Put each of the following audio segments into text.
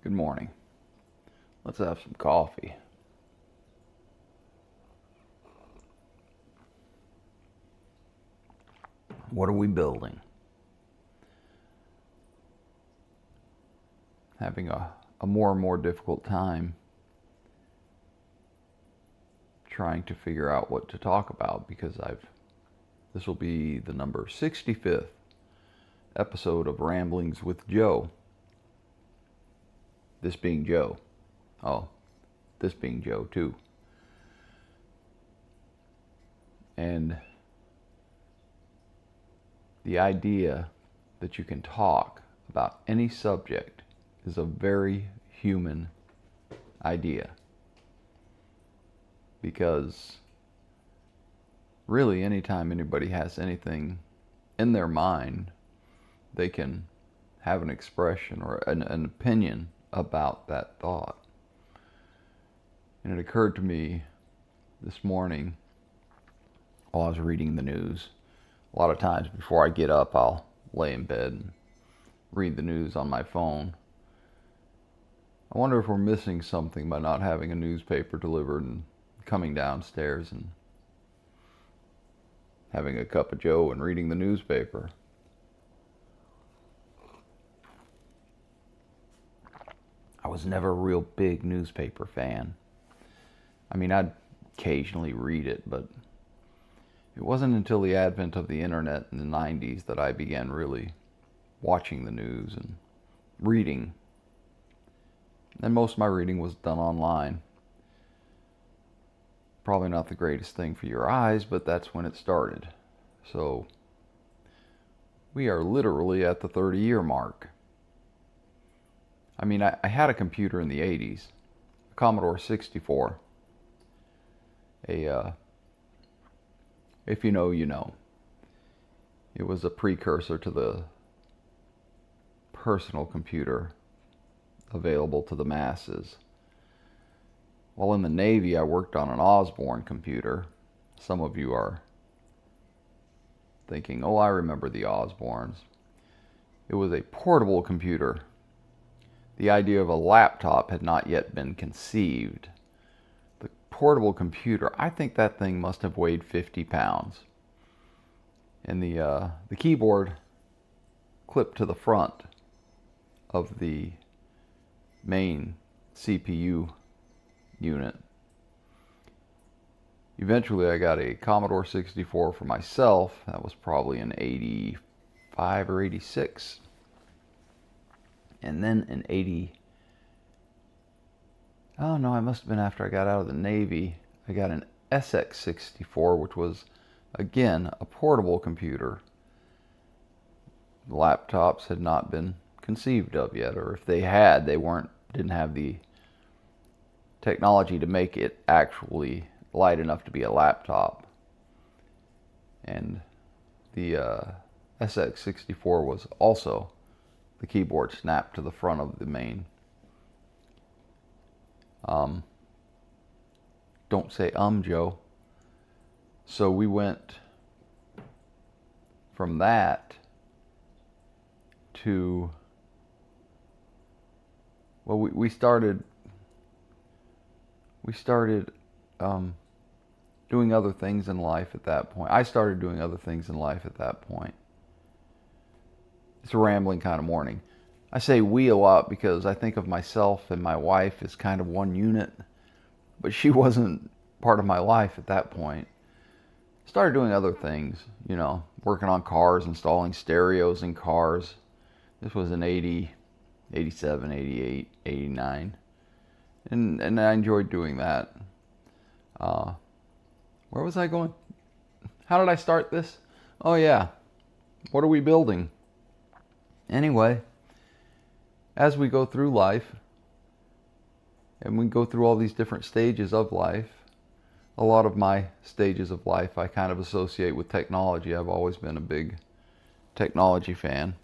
Good morning. Let's have some coffee. What are we building? Having a more and more difficult time trying to figure out what to talk about because this will be the number 65th episode of Ramblings with Joe. This being Joe. Oh, this being Joe too. And the idea that you can talk about any subject is a very human idea. Because really, anytime anybody has anything in their mind, they can have an expression or an opinion about that thought. And it occurred to me this morning while I was reading the news. A lot of times before I get up, I'll lay in bed and read the news on my phone. I wonder if we're missing something by not having a newspaper delivered and coming downstairs and having a cup of joe and reading the newspaper. I was never a real big newspaper fan. I mean, I'd occasionally read it, but it wasn't until the advent of the internet in the 90s that I began really watching the news and reading. And most of my reading was done online. Probably not the greatest thing for your eyes, but that's when it started. So we are literally at the 30-year mark. I mean, I had a computer in the 80s, a Commodore 64. If you know, you know. It was a precursor to the personal computer available to the masses. While in the Navy, I worked on an Osborne computer. Some of you are thinking, oh, I remember the Osbornes. It was a portable computer. The idea of a laptop had not yet been conceived. The portable computer, I think that thing must have weighed 50 pounds. And the keyboard clipped to the front of the main CPU unit. Eventually I got a Commodore 64 for myself. That was probably in 85 or 86. And then in I must have been after I got out of the Navy, I got an SX64, which was, again, a portable computer. Laptops had not been conceived of yet, or if they had, didn't have the technology to make it actually light enough to be a laptop. And the SX64 was also the keyboard snapped to the front of the main. Don't say Joe. So we went from that to, well, we started doing other things in life at that point. I started doing other things in life at that point. It's a rambling kind of morning. I say we a lot because I think of myself and my wife as kind of one unit, but she wasn't part of my life at that point. Started doing other things, working on cars, installing stereos in cars. This was in 80, 87, 88, 89. And I enjoyed doing that. Where was I going? How did I start this? Oh yeah, what are we building? Anyway, as we go through life, and we go through all these different stages of life, a lot of my stages of life I kind of associate with technology. I've always been a big technology fan.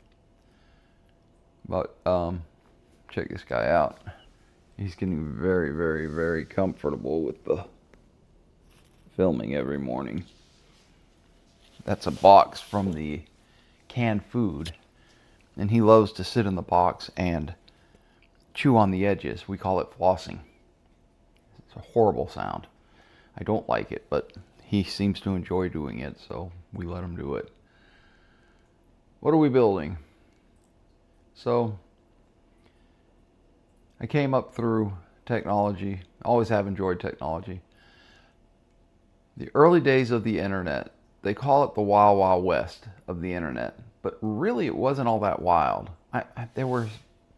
But check this guy out. He's getting very, very, very comfortable with the filming every morning. That's a box from the canned food. And he loves to sit in the box and chew on the edges. We call it flossing. It's a horrible sound. I don't like it, but he seems to enjoy doing it, so we let him do it. What are we building? So, I came up through technology. Always have enjoyed technology. The early days of the internet, they call it the Wild Wild West of the internet, but really it wasn't all that wild. There were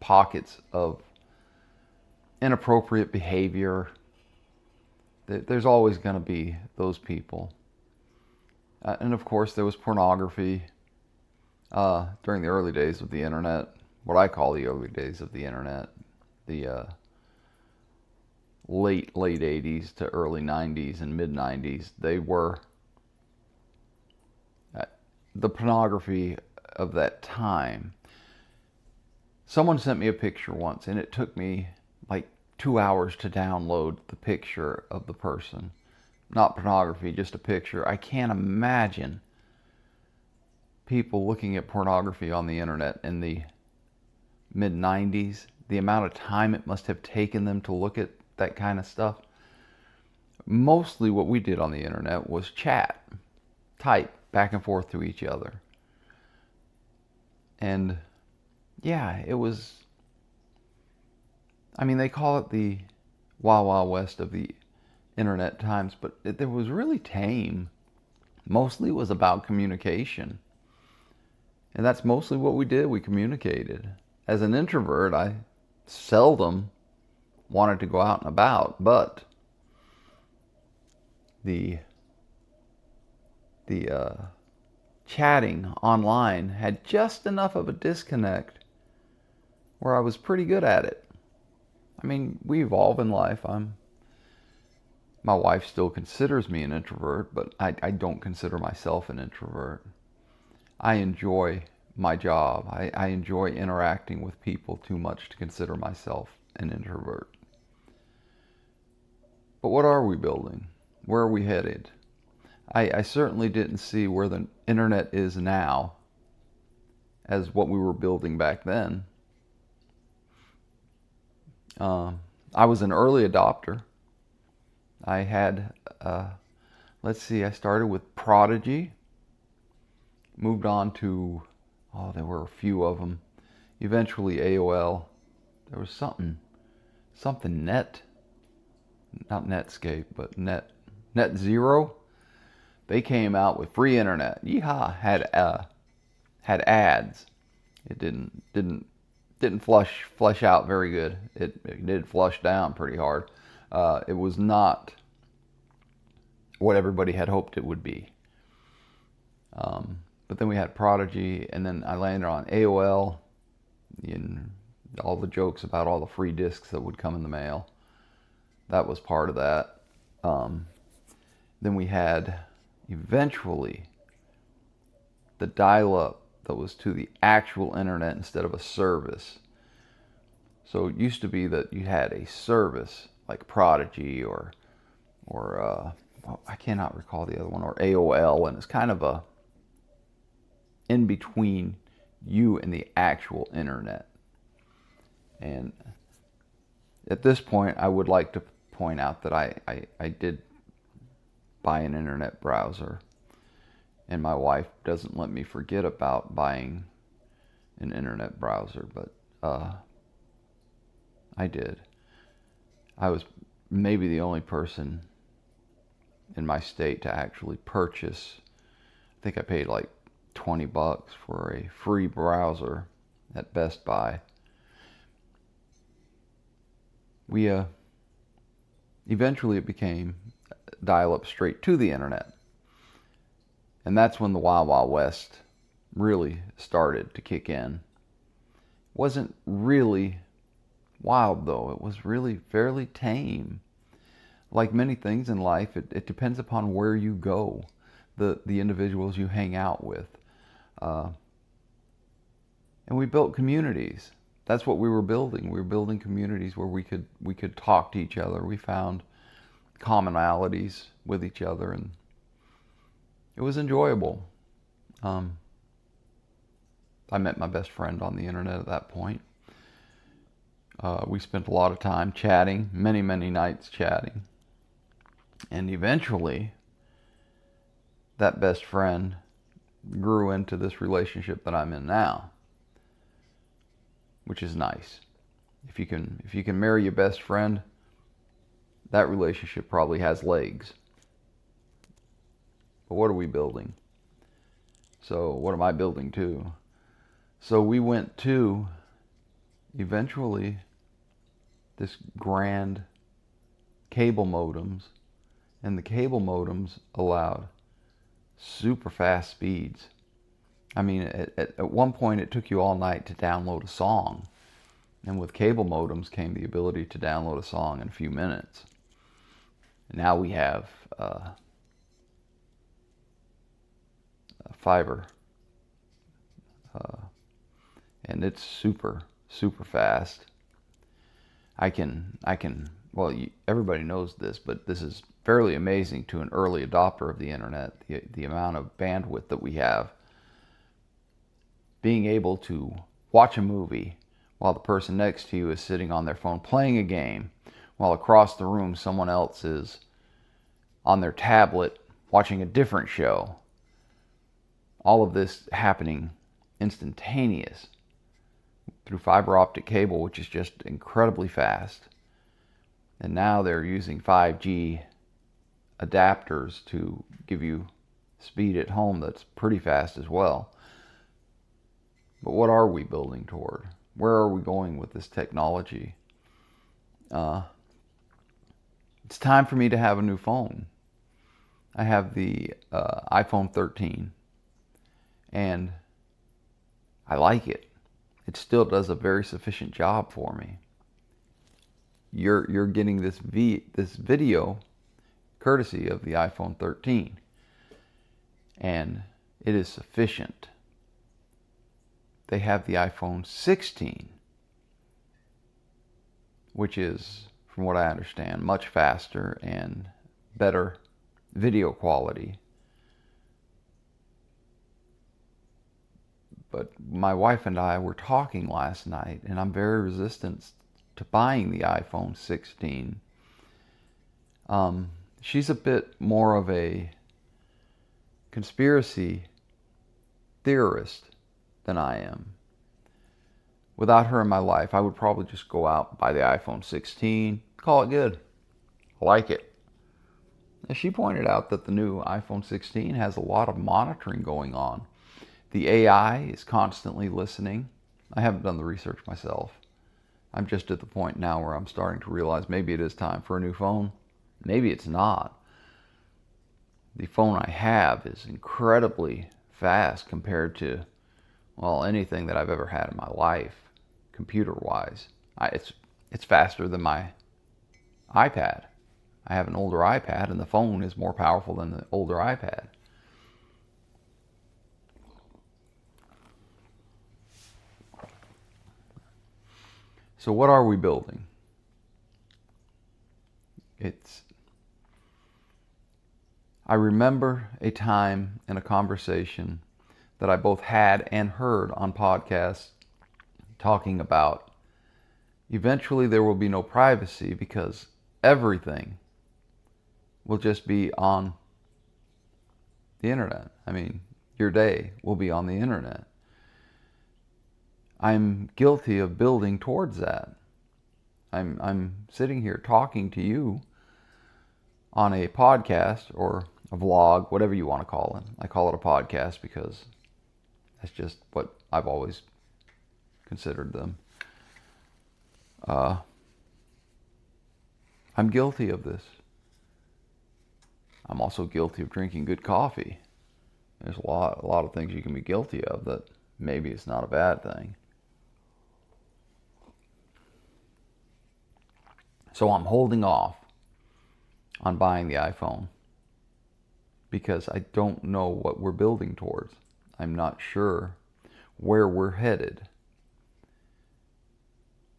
pockets of inappropriate behavior. There's always going to be those people. And of course there was pornography during the early days of the internet, what I call the early days of the internet, the late 80s to early 90s and mid 90s. They were the pornography of that time. Someone sent me a picture once, and it took me like 2 hours to download the picture of the person. Not pornography, just a picture. I can't imagine people looking at pornography on the internet in the mid 90s, the amount of time it must have taken them to look at that kind of stuff. Mostly what we did on the internet was chat, type back and forth to each other. And yeah, it was, I mean, they call it the Wild Wild West of the internet times, but it was really tame. Mostly it was about communication. And that's mostly what we did. We communicated. As an introvert, I seldom wanted to go out and about, but the chatting online had just enough of a disconnect where I was pretty good at it. I mean, we evolve in life. My wife still considers me an introvert, but I don't consider myself an introvert. I enjoy my job. I enjoy interacting with people too much to consider myself an introvert. But what are we building? Where are we headed? I certainly didn't see where the internet is now as what we were building back then. I was an early adopter. I had, I started with Prodigy, moved on to, there were a few of them. Eventually AOL. There was something Net, not Netscape, but Net Zero. They came out with free internet. Yeehaw! Had ads. It didn't flush out very good. It did flush down pretty hard. It was not what everybody had hoped it would be. But then we had Prodigy, and then I landed on AOL, and all the jokes about all the free discs that would come in the mail. That was part of that. Then we had eventually the dial-up that was to the actual internet instead of a service. So it used to be that you had a service like Prodigy or I cannot recall the other one, or AOL, and it's kind of a in between you and the actual internet. And at this point, I would like to point out that I did buy an internet browser, and my wife doesn't let me forget about buying an internet browser, but I did. I was maybe the only person in my state to actually purchase. I think I paid like $20 for a free browser at Best Buy. We eventually it became dial-up straight to the internet, and that's when the Wild Wild West really started to kick in. Wasn't really wild though. It was really fairly tame. Like many things in life, it depends upon where you go, the individuals you hang out with. And we built communities. That's what we were building. We were building communities where we could talk to each other. We found commonalities with each other, and it was enjoyable. I met my best friend on the internet at that point. We spent a lot of time chatting, many, many nights chatting. And eventually, that best friend grew into this relationship that I'm in now, which is nice. If you can marry your best friend, that relationship probably has legs. But what are we building? So what am I building to? So we went to, eventually, this grand cable modems, and the cable modems allowed super fast speeds. I mean, at one point it took you all night to download a song, and with cable modems came the ability to download a song in a few minutes. And now we have fiber, and it's super, super fast. Well, everybody knows this, but this is fairly amazing to an early adopter of the internet, the amount of bandwidth that we have. Being able to watch a movie while the person next to you is sitting on their phone playing a game, while across the room someone else is on their tablet watching a different show. All of this happening instantaneous through fiber optic cable, which is just incredibly fast. And now they're using 5G adapters to give you speed at home that's pretty fast as well. But what are we building toward? Where are we going with this technology? It's time for me to have a new phone. I have the iPhone 13, and I like it. It still does a very sufficient job for me. You're getting this video courtesy of the iPhone 13, and it is sufficient. They have the iPhone 16, which is, from what I understand, much faster and better video quality. But my wife and I were talking last night, and I'm very resistant to buying the iPhone 16. She's a bit more of a conspiracy theorist than I am. Without her in my life, I would probably just go out, buy the iPhone 16, call it good. I like it. And she pointed out that the new iPhone 16 has a lot of monitoring going on. The AI is constantly listening. I haven't done the research myself. I'm just at the point now where I'm starting to realize maybe it is time for a new phone. Maybe it's not. The phone I have is incredibly fast compared to, well, anything that I've ever had in my life, computer-wise. It's faster than my iPad. I have an older iPad, and the phone is more powerful than the older iPad. So what are we building? I remember a time in a conversation that I both had and heard on podcasts talking about eventually there will be no privacy because everything will just be on the internet. I mean, your day will be on the internet. I'm guilty of building towards that. I'm sitting here talking to you on a podcast or a vlog, whatever you want to call it. I call it a podcast because that's just what I've always considered them. I'm guilty of this. I'm also guilty of drinking good coffee. There's a lot of things you can be guilty of that maybe it's not a bad thing. So I'm holding off on buying the iPhone because I don't know what we're building towards. I'm not sure where we're headed.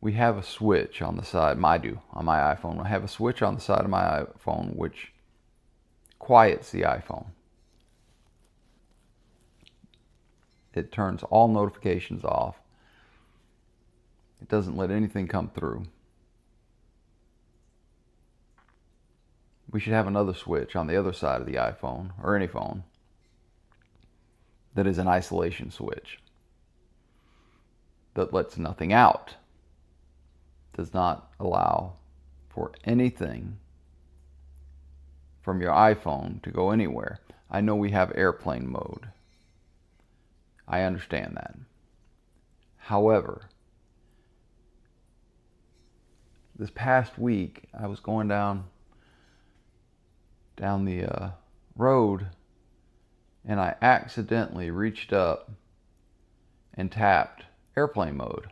We have a switch on the side, I do, on my iPhone. I have a switch on the side of my iPhone which quiets the iPhone. It turns all notifications off. It doesn't let anything come through. We should have another switch on the other side of the iPhone, or any phone, that is an isolation switch that lets nothing out, does not allow for anything from your iPhone to go anywhere. I know we have airplane mode. I understand that. However, this past week, I was going down the road, and I accidentally reached up and tapped airplane mode.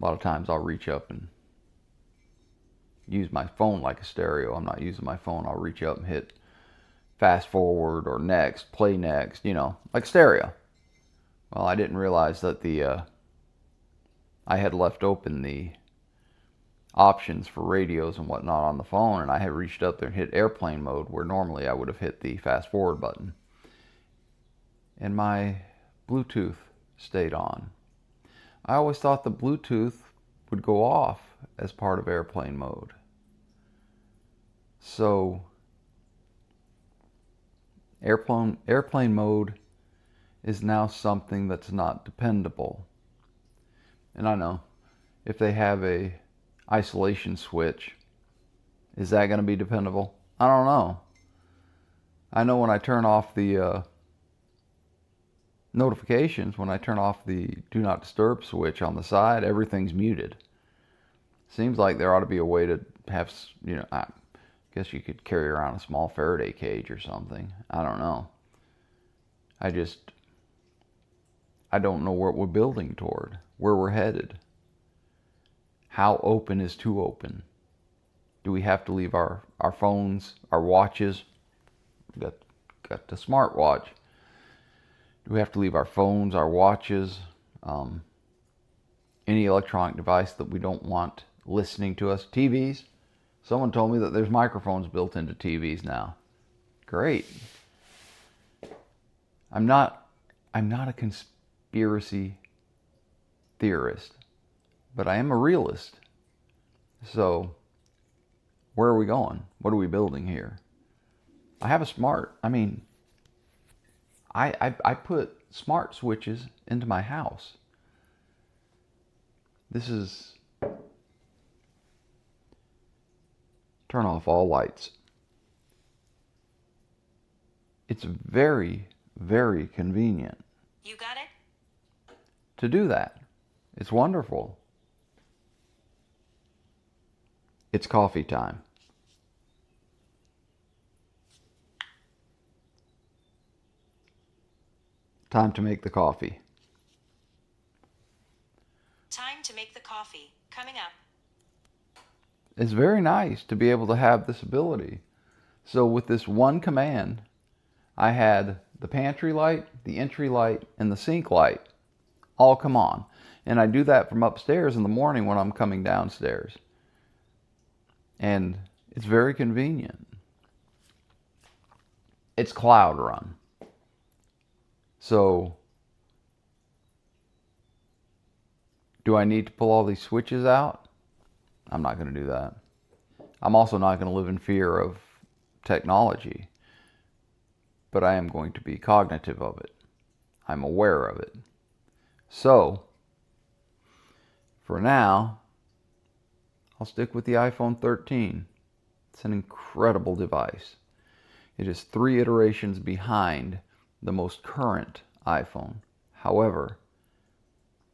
A lot of times I'll reach up and use my phone like a stereo. I'm not using my phone. I'll reach up and hit fast forward or next, play next, like stereo. Well, I didn't realize that I had left open the options for radios and whatnot on the phone, and I had reached up there and hit airplane mode where normally I would have hit the fast forward button. And my Bluetooth stayed on. I always thought the Bluetooth would go off as part of airplane mode. So airplane mode is now something that's not dependable. And I know if they have a isolation switch, is that going to be dependable? I don't know. I know when I turn off the notifications, when I turn off the do not disturb switch on the side, everything's muted. Seems like there ought to be a way to have, I guess you could carry around a small Faraday cage or something. I don't know. I don't know what we're building toward, where we're headed. How open is too open? Do we have to leave our phones, our watches? Got the smartwatch. Do we have to leave our phones, our watches, any electronic device that we don't want listening to us? TVs? Someone told me that there's microphones built into TVs now. Great. I'm not a conspiracy theorist, but I am a realist. So, where are we going? What are we building here? I have I put smart switches into my house. This is turn off all lights. It's very, very convenient. You got it? To do that. It's wonderful. It's coffee time. Time to make the coffee. Time to make the coffee. Coming up. It's very nice to be able to have this ability. So with this one command, I had the pantry light, the entry light, and the sink light all come on. And I do that from upstairs in the morning when I'm coming downstairs. And it's very convenient. It's cloud run. So, do I need to pull all these switches out? I'm not going to do that. I'm also not going to live in fear of technology. But I am going to be cognitive of it. I'm aware of it. So, for now, I'll stick with the iPhone 13. It's an incredible device. It is 3 iterations behind the most current iPhone. However,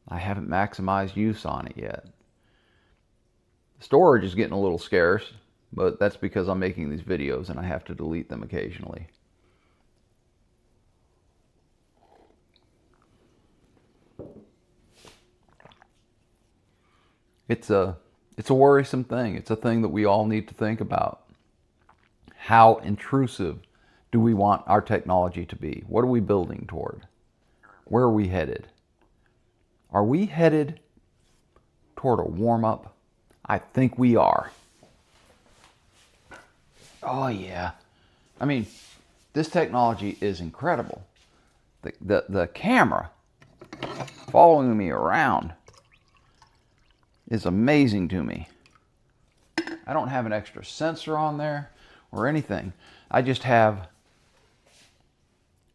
I haven't maximized use on it yet. Storage is getting a little scarce, but that's because I'm making these videos and I have to delete them occasionally. It's a worrisome thing. It's a thing that we all need to think about. How intrusive do we want our technology to be? What are we building toward? Where are we headed? Are we headed toward a warm-up? I think we are. Oh yeah. I mean, this technology is incredible. The camera following me around is amazing to me. I don't have an extra sensor on there or anything. I just have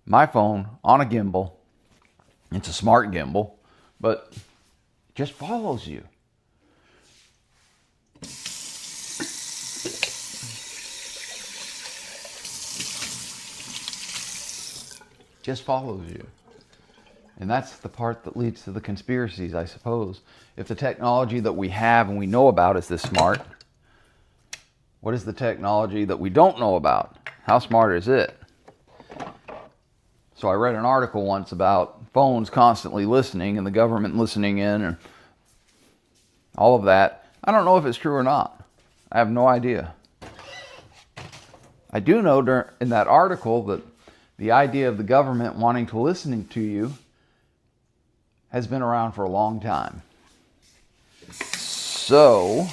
my phone on a gimbal. It's a smart gimbal, but it just follows you. Just follows you. And that's the part that leads to the conspiracies, I suppose. If the technology that we have and we know about is this smart, what is the technology that we don't know about? How smart is it? So I read an article once about phones constantly listening and the government listening in and all of that. I don't know if it's true or not. I have no idea. I do know in that article that the idea of the government wanting to listen to you has been around for a long time. So,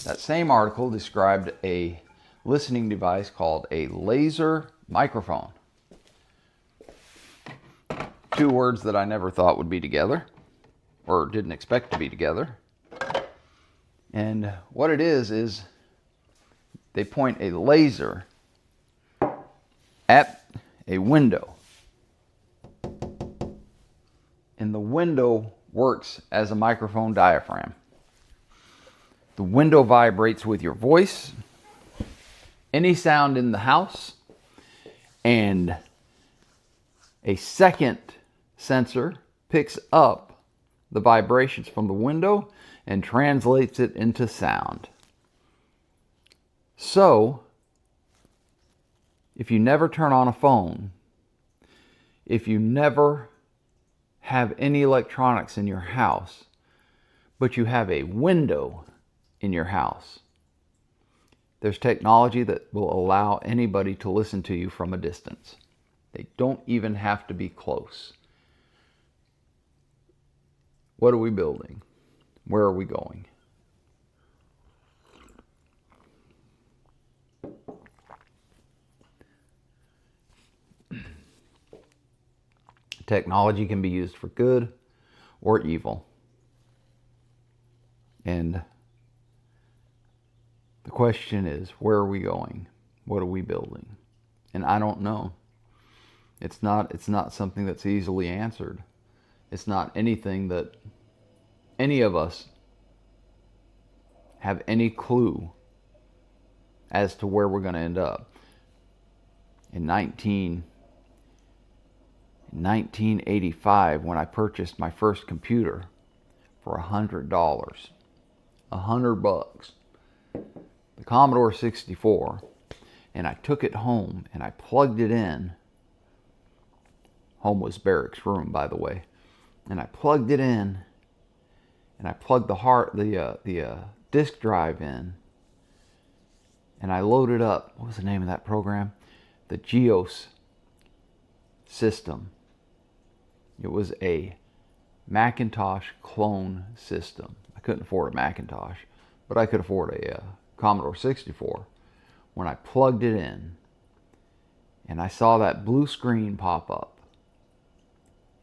that same article described a listening device called a laser microphone. Two words that I never thought would be together, or didn't expect to be together. And what it is they point a laser at a window. And the window works as a microphone diaphragm. The window vibrates with your voice, any sound in the house, and a second sensor picks up the vibrations from the window and translates it into sound. So, if you never turn on a phone, if you never have any electronics in your house, but you have a window in your house, there's technology that will allow anybody to listen to you from a distance. They don't even have to be close. What are we building? Where are we going? Technology can be used for good or evil. And the question is, where are we going? What are we building? And I don't know. It's not something that's easily answered. It's not anything that any of us have any clue as to where we're going to end up. In 1985, when I purchased my first computer for $100, $100, the Commodore 64, and I took it home and I plugged it in. Home was Barrick's room, by the way. And I plugged it in, and I plugged the disk drive in, and I loaded up, what was the name of that program? The GEOS system. It was a Macintosh clone system. I couldn't afford a Macintosh, but I could afford a Commodore 64. When I plugged it in, and I saw that blue screen pop up,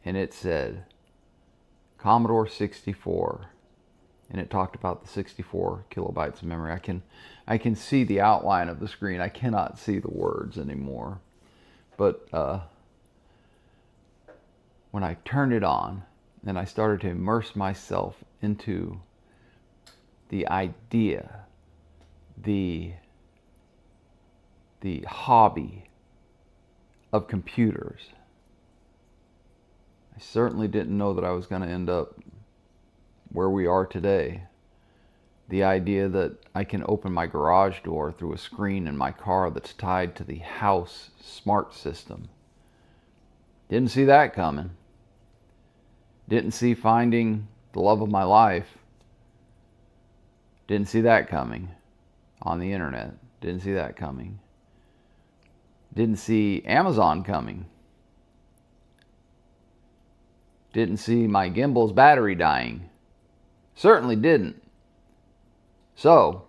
and it said Commodore 64, and it talked about the 64 kilobytes of memory. I can see the outline of the screen. I cannot see the words anymore. But when I turned it on and I started to immerse myself into the idea, the hobby of computers, I certainly didn't know that I was going to end up where we are today. The idea that I can open my garage door through a screen in my car that's tied to the house smart system. Didn't see that coming. Didn't see finding the love of my life. Didn't see that coming on the internet. Didn't see that coming. Didn't see Amazon coming. Didn't see my gimbal's battery dying. Certainly didn't. So,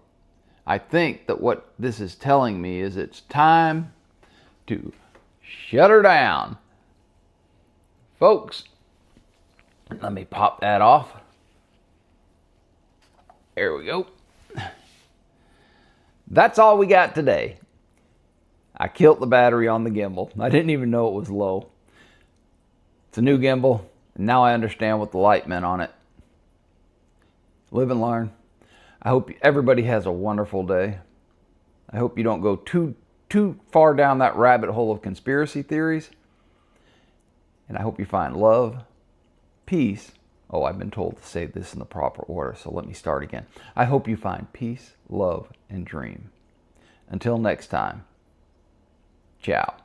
I think that what this is telling me is it's time to shut her down. Folks, Let me pop that off. There we go. That's all we got today. I killed the battery on the gimbal. I didn't even know it was low. It's a new gimbal, and now I understand what the light meant on it. Live and learn. I hope everybody has a wonderful day. I hope you don't go too far down that rabbit hole of conspiracy theories. And I hope you find love, peace. Oh, I've been told to say this in the proper order, so let me start again. I hope you find peace, love, and dream. Until next time, ciao.